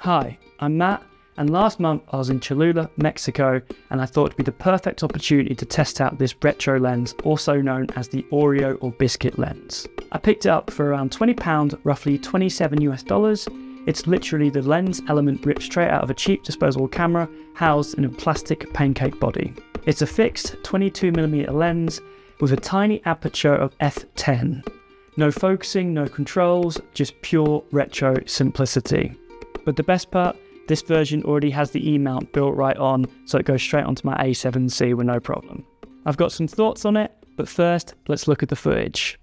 Hi, I'm Matt, and last month I was in Cholula, Mexico, and I thought it'd be the perfect opportunity to test out this retro lens, also known as the Oreo or Biscuit Lens. I picked it up for around £20, roughly $27 US. It's literally the lens element ripped straight out of a cheap disposable camera, housed in a plastic pancake body. It's a fixed 22mm lens with a tiny aperture of f10. No focusing, no controls, just pure retro simplicity. But the best part, this version already has the E-mount built right on, so it goes straight onto my A7CII with no problem. I've got some thoughts on it, but first, let's look at the footage.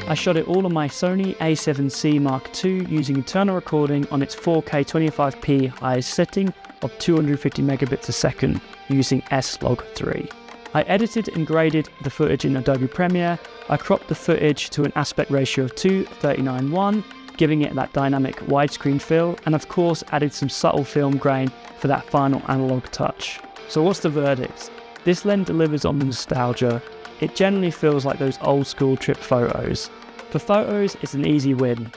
I shot it all on my Sony A7CII Mark II using internal recording on its 4K 25p highest setting of 250 megabits a second using S-Log3. I edited and graded the footage in Adobe Premiere. I cropped the footage to an aspect ratio of 2:39:1, giving it that dynamic widescreen feel, and of course added some subtle film grain for that final analog touch. So what's the verdict? This lens delivers on the nostalgia. It generally feels like those old school trip photos. For photos, it's an easy win.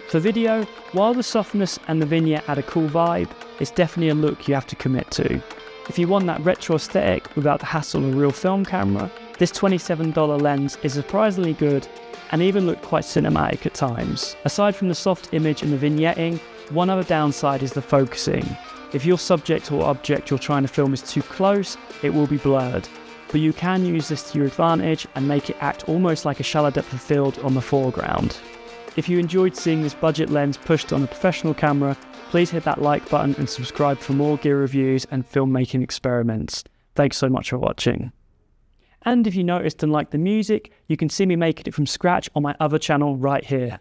For video, while the softness and the vignette add a cool vibe, it's definitely a look you have to commit to. If you want that retro aesthetic without the hassle of a real film camera, this $27 lens is surprisingly good and even looked quite cinematic at times. Aside from the soft image and the vignetting, one other downside is the focusing. If your subject or object you're trying to film is too close, it will be blurred. But you can use this to your advantage and make it act almost like a shallow depth of field on the foreground. If you enjoyed seeing this budget lens pushed on a professional camera, please hit that like button and subscribe for more gear reviews and filmmaking experiments. Thanks so much for watching. And if you noticed and liked the music, you can see me making it from scratch on my other channel right here.